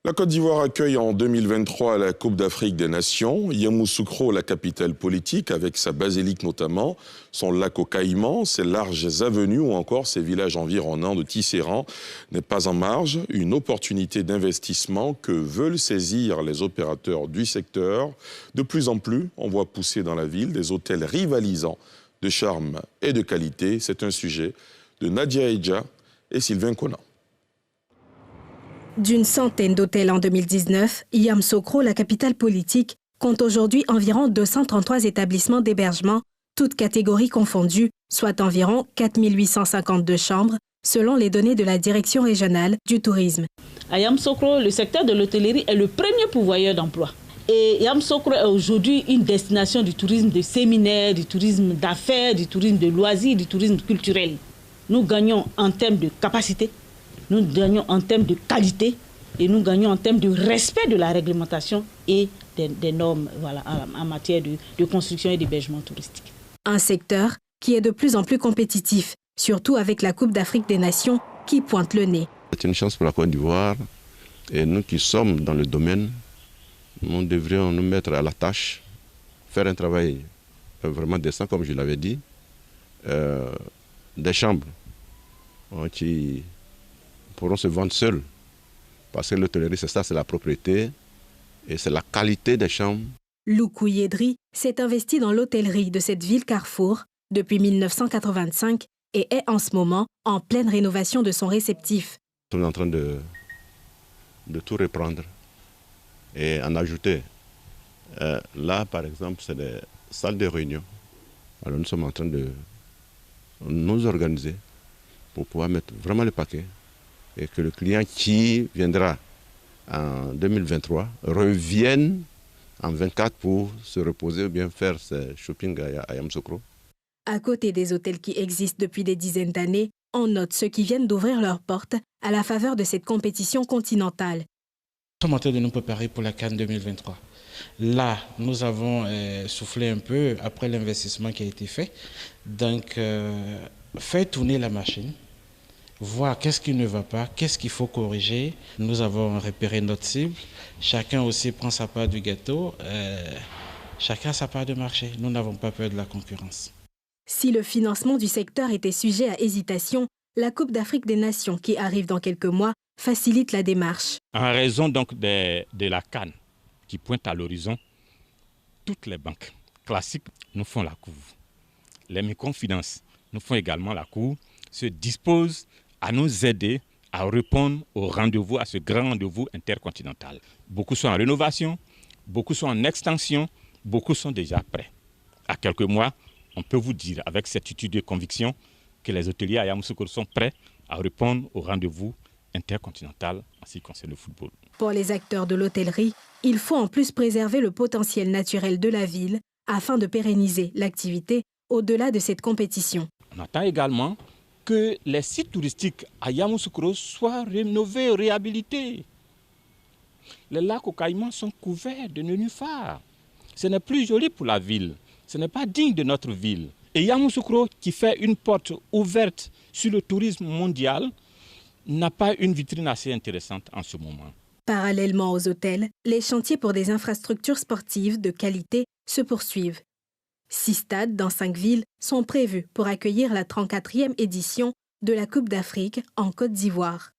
La Côte d'Ivoire accueille en 2023 la Coupe d'Afrique des Nations. Yamoussoukro, la capitale politique, avec sa basilique notamment, son lac aux Caïmans, ses larges avenues ou encore ses villages environnants de Tisserand, n'est pas en marge. Une opportunité d'investissement que veulent saisir les opérateurs du secteur. De plus en plus, on voit pousser dans la ville des hôtels rivalisants de charme et de qualité. C'est un sujet de Nadia Eidja et Sylvain Conan. D'une centaine d'hôtels en 2019, Yamoussoukro, la capitale politique, compte aujourd'hui environ 233 établissements d'hébergement, toutes catégories confondues, soit environ 4 852 chambres, selon les données de la Direction régionale du tourisme. À Yamoussoukro, le secteur de l'hôtellerie est le premier pourvoyeur d'emplois. Et Yamoussoukro est aujourd'hui une destination du tourisme de séminaires, du tourisme d'affaires, du tourisme de loisirs, du tourisme culturel. Nous gagnons en termes de capacité. Nous gagnons en termes de qualité et nous gagnons en termes de respect de la réglementation et des normes en matière de construction et d'hébergement touristique. Un secteur qui est de plus en plus compétitif, surtout avec la Coupe d'Afrique des Nations qui pointe le nez. C'est une chance pour la Côte d'Ivoire et nous qui sommes dans le domaine, nous devrions nous mettre à la tâche, faire un travail vraiment décent, comme je l'avais dit, des chambres qui pourront se vendre seuls. Parce que l'hôtellerie, c'est ça, c'est la propriété et c'est la qualité des chambres. Loukou Yedri s'est investi dans l'hôtellerie de cette ville carrefour depuis 1985 et est en ce moment en pleine rénovation de son réceptif. On est en train de tout reprendre et en ajouter. Là, par exemple, c'est des salles de réunion. Alors nous sommes en train de nous organiser pour pouvoir mettre vraiment le paquet et que le client qui viendra en 2023 revienne en 2024 pour se reposer ou bien faire ses shopping à Yamoussoukro. À côté des hôtels qui existent depuis des dizaines d'années, on note ceux qui viennent d'ouvrir leurs portes à la faveur de cette compétition continentale. Nous sommes en train de nous préparer pour la CAN 2023. Là, nous avons soufflé un peu après l'investissement qui a été fait. Donc, faire tourner la machine, voir qu'est-ce qui ne va pas, qu'est-ce qu'il faut corriger. Nous avons repéré notre cible. Chacun aussi prend sa part du gâteau. Chacun sa part de marché. Nous n'avons pas peur de la concurrence. Si le financement du secteur était sujet à hésitation, la Coupe d'Afrique des Nations, qui arrive dans quelques mois, facilite la démarche. En raison donc de la CAN qui pointe à l'horizon, toutes les banques classiques nous font la cour. Les microfinances nous font également la cour, se disposent à nous aider à répondre au rendez-vous, à ce grand rendez-vous intercontinental. Beaucoup sont en rénovation, beaucoup sont en extension, beaucoup sont déjà prêts. À quelques mois, on peut vous dire avec certitude et conviction que les hôteliers à Yamoussoukro sont prêts à répondre au rendez-vous intercontinental en ce qui concerne le football. Pour les acteurs de l'hôtellerie, il faut en plus préserver le potentiel naturel de la ville afin de pérenniser l'activité au-delà de cette compétition. On attend également que les sites touristiques à Yamoussoukro soient rénovés, réhabilités. Les lacs aux Caïmans sont couverts de nénuphars. Ce n'est plus joli pour la ville. Ce n'est pas digne de notre ville. Et Yamoussoukro, qui fait une porte ouverte sur le tourisme mondial, n'a pas une vitrine assez intéressante en ce moment. Parallèlement aux hôtels, les chantiers pour des infrastructures sportives de qualité se poursuivent. 6 stades dans 5 villes sont prévus pour accueillir la 34e édition de la Coupe d'Afrique en Côte d'Ivoire.